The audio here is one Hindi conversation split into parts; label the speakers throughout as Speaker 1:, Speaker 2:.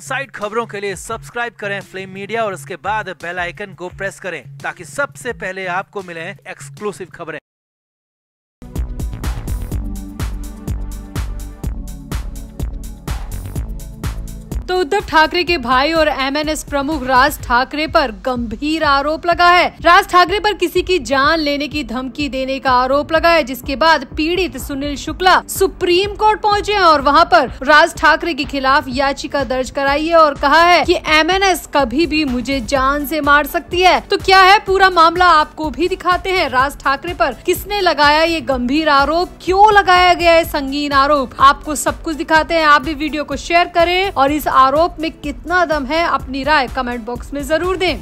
Speaker 1: इनसाइड खबरों के लिए सब्सक्राइब करें फ्लेम मीडिया और उसके बाद बेल आइकन को प्रेस करें ताकि सबसे पहले आपको मिले एक्सक्लूसिव खबरें।
Speaker 2: तो उद्धव ठाकरे के भाई और एमएनएस प्रमुख राज ठाकरे पर गंभीर आरोप लगा है। राज ठाकरे पर किसी की जान लेने की धमकी देने का आरोप लगा है, जिसके बाद पीड़ित सुनील शुक्ला सुप्रीम कोर्ट पहुंचे हैं और वहां पर राज ठाकरे के खिलाफ याचिका दर्ज कराई है और कहा है कि एमएनएस कभी भी मुझे जान से मार सकती है। तो क्या है पूरा मामला, आपको भी दिखाते हैं। राज ठाकरे पर किसने लगाया ये गंभीर आरोप, क्यों लगाया गया है संगीन आरोप, आपको सब कुछ दिखाते हैं। आप भी वीडियो को शेयर करें और इस आरोप में कितना दम है अपनी राय कमेंट बॉक्स में जरूर दें।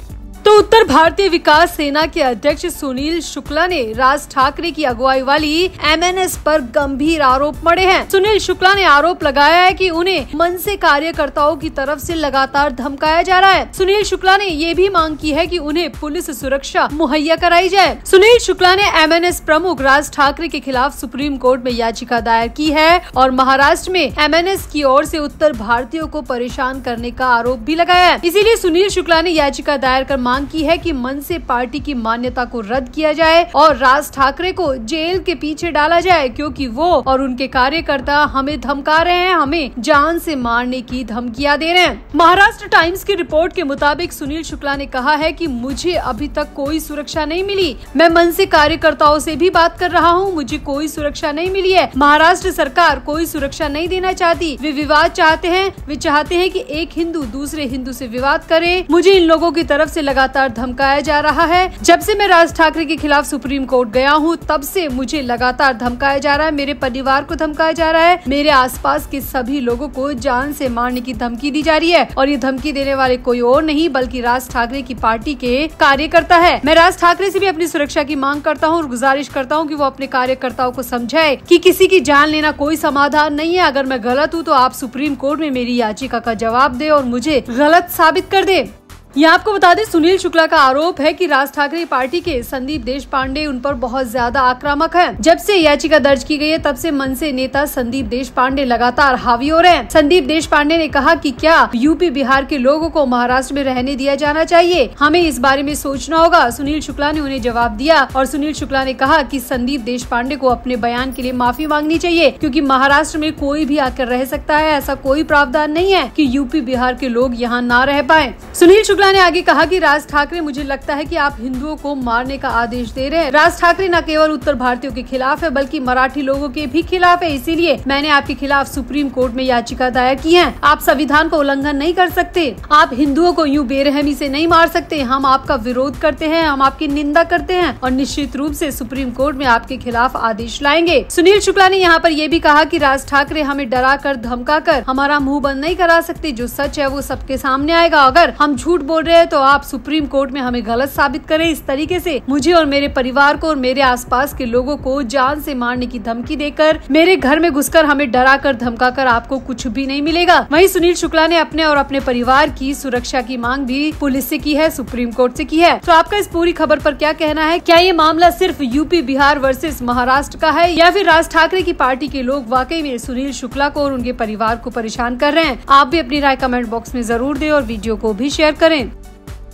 Speaker 2: तो उत्तर भारतीय विकास सेना के अध्यक्ष सुनील शुक्ला ने राज ठाकरे की अगुवाई वाली एमएनएस पर गंभीर आरोप मढ़े हैं। सुनील शुक्ला ने आरोप लगाया है कि उन्हें मनसे कार्यकर्ताओं की तरफ से लगातार धमकाया जा रहा है। सुनील शुक्ला ने ये भी मांग की है कि उन्हें पुलिस सुरक्षा मुहैया कराई जाए। सुनील शुक्ला ने एमएनएस प्रमुख राज ठाकरे के खिलाफ सुप्रीम कोर्ट में याचिका दायर की है और महाराष्ट्र में एमएनएस की ओर से उत्तर भारतीयों को परेशान करने का आरोप भी लगाया है। इसीलिए सुनील शुक्ला ने याचिका दायर कर मांग की है कि मनसे पार्टी की मान्यता को रद्द किया जाए और राज ठाकरे को जेल के पीछे डाला जाए, क्योंकि वो और उनके कार्यकर्ता हमें धमका रहे हैं, हमें जान से मारने की धमकियां दे रहे हैं। महाराष्ट्र टाइम्स की रिपोर्ट के मुताबिक सुनील शुक्ला ने कहा है कि मुझे अभी तक कोई सुरक्षा नहीं मिली। मैं मनसे कार्यकर्ताओं से भी बात कर रहा हूँ, मुझे कोई सुरक्षा नहीं मिली है। महाराष्ट्र सरकार कोई सुरक्षा नहीं देना चाहती, वे विवाद चाहते हैं। वे चाहते हैं कि एक हिंदू दूसरे हिंदू से विवाद करे। मुझे इन लोगों की तरफ से लगातार धमकाया जा रहा है। जब से मैं राज ठाकरे के खिलाफ सुप्रीम कोर्ट गया हूँ तब से मुझे लगातार धमकाया जा रहा है। मेरे परिवार को धमकाया जा रहा है, मेरे आसपास के सभी लोगों को जान से मारने की धमकी दी जा रही है और ये धमकी देने वाले कोई और नहीं बल्कि राज ठाकरे की पार्टी के कार्यकर्ता है। मैं राज ठाकरे से भी अपनी सुरक्षा की मांग करता हूँ और गुजारिश करता हूँ कि वो अपने कार्यकर्ताओं को समझाए कि किसी की जान लेना कोई समाधान नहीं है। अगर मैं गलत हूँ तो आप सुप्रीम कोर्ट में मेरी याचिका का जवाब दे और मुझे गलत साबित कर दे। यहाँ आपको बता दें, सुनील शुक्ला का आरोप है कि राज ठाकरे पार्टी के संदीप देशपांडे उन पर बहुत ज्यादा आक्रामक हैं। जब से याचिका दर्ज की गई है तब से मनसे नेता संदीप देशपांडे लगातार हावी हो रहे हैं। संदीप देशपांडे ने कहा कि क्या यूपी बिहार के लोगों को महाराष्ट्र में रहने दिया जाना चाहिए, हमें इस बारे में सोचना होगा। सुनील शुक्ला ने उन्हें जवाब दिया और सुनील शुक्ला ने कहा कि संदीप देशपांडे को अपने बयान के लिए माफी मांगनी चाहिए, क्योंकि महाराष्ट्र में कोई भी आकर रह सकता है। ऐसा कोई प्रावधान नहीं है कि यूपी बिहार के लोग यहाँ न रह पाए। सुनील शुक्ला ने आगे कहा कि राज ठाकरे, मुझे लगता है कि आप हिंदुओं को मारने का आदेश दे रहे हैं। राज ठाकरे न केवल उत्तर भारतीयों के खिलाफ है बल्कि मराठी लोगों के भी खिलाफ है। इसीलिए मैंने आपके खिलाफ सुप्रीम कोर्ट में याचिका दायर की है। आप संविधान का उल्लंघन नहीं कर सकते, आप हिंदुओं को यूं बेरहमी से नहीं मार सकते। हम आपका विरोध करते हैं, हम आपकी निंदा करते हैं और निश्चित रूप से सुप्रीम कोर्ट में आपके खिलाफ आदेश लाएंगे। सुनील शुक्ला ने यहाँ पर यह भी कहा कि राज ठाकरे हमें डरा कर धमका कर हमारा मुंह बंद नहीं करा सकते। जो सच है वो सबके सामने आएगा। अगर हम झूठ बोल रहे हैं तो आप सुप्रीम कोर्ट में हमें गलत साबित करें। इस तरीके से मुझे और मेरे परिवार को और मेरे आसपास के लोगों को जान से मारने की धमकी देकर, मेरे घर में घुसकर हमें डरा कर धमका कर आपको कुछ भी नहीं मिलेगा। वहीं सुनील शुक्ला ने अपने और अपने परिवार की सुरक्षा की मांग भी पुलिस से की है, सुप्रीम कोर्ट से की है। तो आपका इस पूरी खबर पर क्या कहना है? क्या ये मामला सिर्फ यूपी बिहार वर्सेस महाराष्ट्र का है या फिर राज ठाकरे की पार्टी के लोग वाकई में सुनील शुक्ला को और उनके परिवार को परेशान कर रहे हैं? आप भी अपनी राय कमेंट बॉक्स में जरूर दें और वीडियो को भी शेयर करें।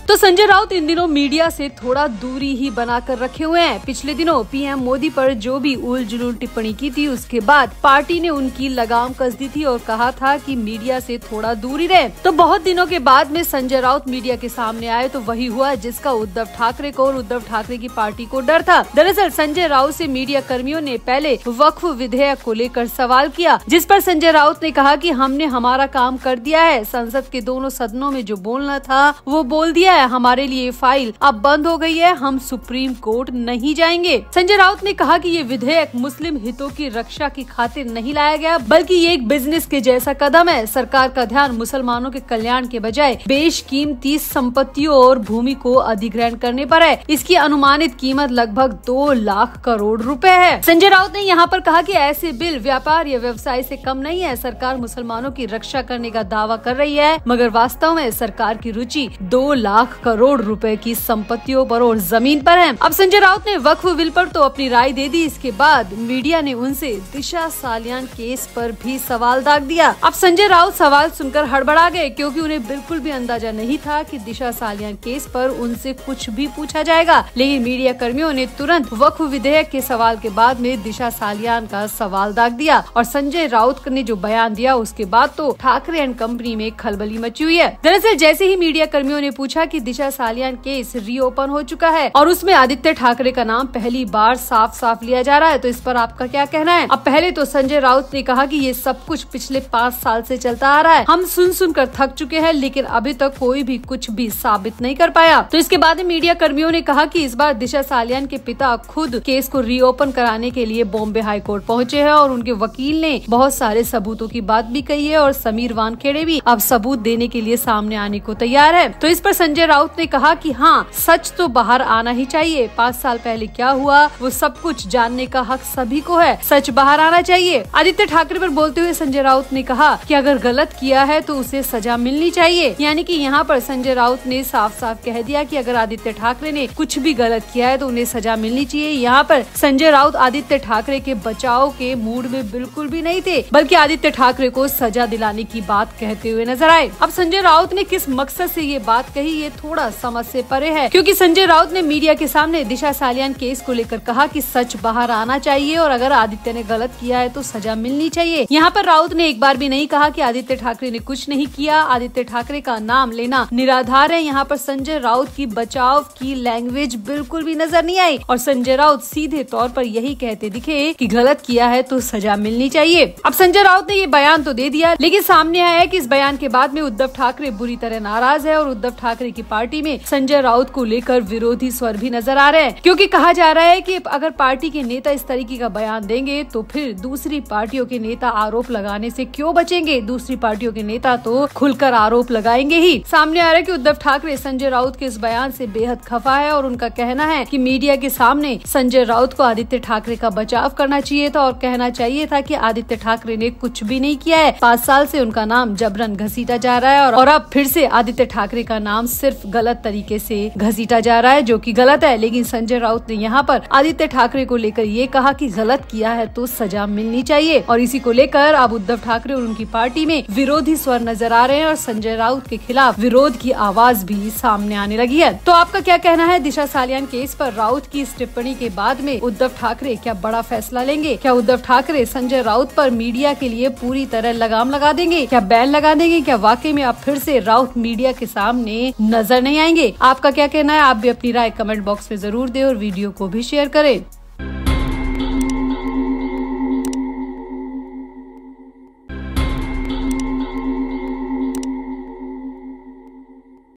Speaker 2: तो संजय राउत इन दिनों मीडिया से थोड़ा दूरी ही बनाकर रखे हुए हैं। पिछले दिनों पीएम मोदी पर जो भी उल जुलूल टिप्पणी की थी उसके बाद पार्टी ने उनकी लगाम कस दी थी और कहा था कि मीडिया से थोड़ा दूरी रहे। तो बहुत दिनों के बाद में संजय राउत मीडिया के सामने आए तो वही हुआ जिसका उद्धव ठाकरे को और उद्धव ठाकरे की पार्टी को डर था। दरअसल संजय राउत से मीडिया कर्मियों ने पहले वक्फ विधेयक को लेकर सवाल किया, जिस पर संजय राउत ने कहा कि हमने हमारा काम कर दिया है। संसद के दोनों सदनों में जो बोलना था वो बोल दिया है। हमारे लिए फाइल अब बंद हो गई है, हम सुप्रीम कोर्ट नहीं जाएंगे। संजय राउत ने कहा कि ये विधेयक मुस्लिम हितों की रक्षा की खातिर नहीं लाया गया बल्कि ये एक बिजनेस के जैसा कदम है। सरकार का ध्यान मुसलमानों के कल्याण के बजाय बेशकीमती संपत्तियों और भूमि को अधिग्रहण करने पर है। इसकी अनुमानित कीमत लगभग 2 लाख करोड़ रुपए है। संजय राउत ने यहाँ पर कहा कि ऐसे बिल व्यापार या व्यवसाय से कम नहीं है। सरकार मुसलमानों की रक्षा करने का दावा कर रही है मगर वास्तव में सरकार की रुचि 2 लाख लाख करोड़ रुपए की संपत्तियों पर और जमीन पर है। अब संजय राउत ने वक्फ विल पर तो अपनी राय दे दी। इसके बाद मीडिया ने उनसे दिशा सालियान केस पर भी सवाल दाग दिया। अब संजय राउत सवाल सुनकर हड़बड़ा गए, क्योंकि उन्हें बिल्कुल भी अंदाजा नहीं था कि दिशा सालियान केस पर उनसे कुछ भी पूछा जाएगा। लेकिन मीडिया कर्मियों ने तुरंत वक्फ विधेयक के सवाल के बाद में दिशा सालियान का सवाल दाग दिया और संजय राउत ने जो बयान दिया उसके बाद तो ठाकरे एंड कंपनी में खलबली मची हुई है। दरअसल जैसे ही मीडिया कर्मियों ने पूछा कि दिशा सालियान केस रीओपन हो चुका है और उसमें आदित्य ठाकरे का नाम पहली बार साफ साफ लिया जा रहा है, तो इस पर आपका क्या कहना है? अब पहले तो संजय राउत ने कहा कि ये सब कुछ पिछले 5 साल से चलता आ रहा है, हम सुन कर थक चुके हैं, लेकिन अभी तक कोई भी कुछ भी साबित नहीं कर पाया। तो इसके बाद मीडिया कर्मियों ने कहा कि इस बार दिशा सालियान के पिता खुद केस को रीओपन कराने के लिए बॉम्बे हाई कोर्ट पहुंचे हैं और उनके वकील ने बहुत सारे सबूतों की बात भी कही है और समीर वानखेड़े भी अब सबूत देने के लिए सामने आने को तैयार है। तो इस पर संजय राउत ने कहा कि हाँ, सच तो बाहर आना ही चाहिए। 5 साल पहले क्या हुआ वो सब कुछ जानने का हक सभी को है, सच बाहर आना चाहिए। आदित्य ठाकरे पर बोलते हुए संजय राउत ने कहा कि अगर गलत किया है तो उसे सजा मिलनी चाहिए। यानी कि यहाँ पर संजय राउत ने साफ साफ कह दिया कि अगर आदित्य ठाकरे ने कुछ भी गलत किया है तो उन्हें सजा मिलनी चाहिए। यहाँ पर संजय राउत आदित्य ठाकरे के बचाव के मूड में बिल्कुल भी नहीं थे, बल्कि आदित्य ठाकरे को सजा दिलाने की बात कहते हुए नजर आए। अब संजय राउत ने किस मकसद से ये बात कही, ये थोड़ा समझ से परे है, क्योंकि संजय राउत ने मीडिया के सामने दिशा सालियान केस को लेकर कहा कि सच बाहर आना चाहिए और अगर आदित्य ने गलत किया है तो सजा मिलनी चाहिए। यहाँ पर राउत ने एक बार भी नहीं कहा कि आदित्य ठाकरे ने कुछ नहीं किया। आदित्य ठाकरे का नाम लेना निराधार है। यहाँ पर संजय राउत की बचाव की लैंग्वेज बिल्कुल भी नजर नहीं आई और संजय राउत सीधे तौर पर यही कहते दिखे कि गलत किया है तो सजा मिलनी चाहिए। अब संजय राउत ने ये बयान तो दे दिया, लेकिन सामने आया है कि इस बयान के बाद में उद्धव ठाकरे बुरी तरह नाराज है और उद्धव ठाकरे की पार्टी में संजय राउत को लेकर विरोधी स्वर भी नजर आ रहे हैं, क्योंकि कहा जा रहा है कि अगर पार्टी के नेता इस तरीके का बयान देंगे तो फिर दूसरी पार्टियों के नेता आरोप लगाने से क्यों बचेंगे। दूसरी पार्टियों के नेता तो खुलकर आरोप लगाएंगे ही। सामने आ रहा है कि उद्धव ठाकरे संजय राउत के इस बयान से बेहद खफा है और उनका कहना है कि मीडिया के सामने संजय राउत को आदित्य ठाकरे का बचाव करना चाहिए था और कहना चाहिए था कि आदित्य ठाकरे ने कुछ भी नहीं किया है। 5 साल से उनका नाम जबरन घसीटा जा रहा है और अब फिर से आदित्य ठाकरे का नाम सिर्फ गलत तरीके से घसीटा जा रहा है, जो कि गलत है। लेकिन संजय राउत ने यहाँ पर आदित्य ठाकरे को लेकर ये कहा कि गलत किया है तो सजा मिलनी चाहिए और इसी को लेकर अब उद्धव ठाकरे और उनकी पार्टी में विरोधी स्वर नजर आ रहे हैं और संजय राउत के खिलाफ विरोध की आवाज भी सामने आने लगी है। तो आपका क्या कहना है दिशा सालियान केस पर राउत की इस टिप्पणी के बाद में उद्धव ठाकरे क्या बड़ा फैसला लेंगे? क्या उद्धव ठाकरे संजय राउत पर मीडिया के लिए पूरी तरह लगाम लगा देंगे? क्या बैन लगा देंगे? क्या वाकई में अब फिर से राउत मीडिया के सामने नजर नहीं आएंगे? आपका क्या कहना है? आप भी अपनी राय कमेंट बॉक्स में जरूर दें और वीडियो को भी शेयर करें।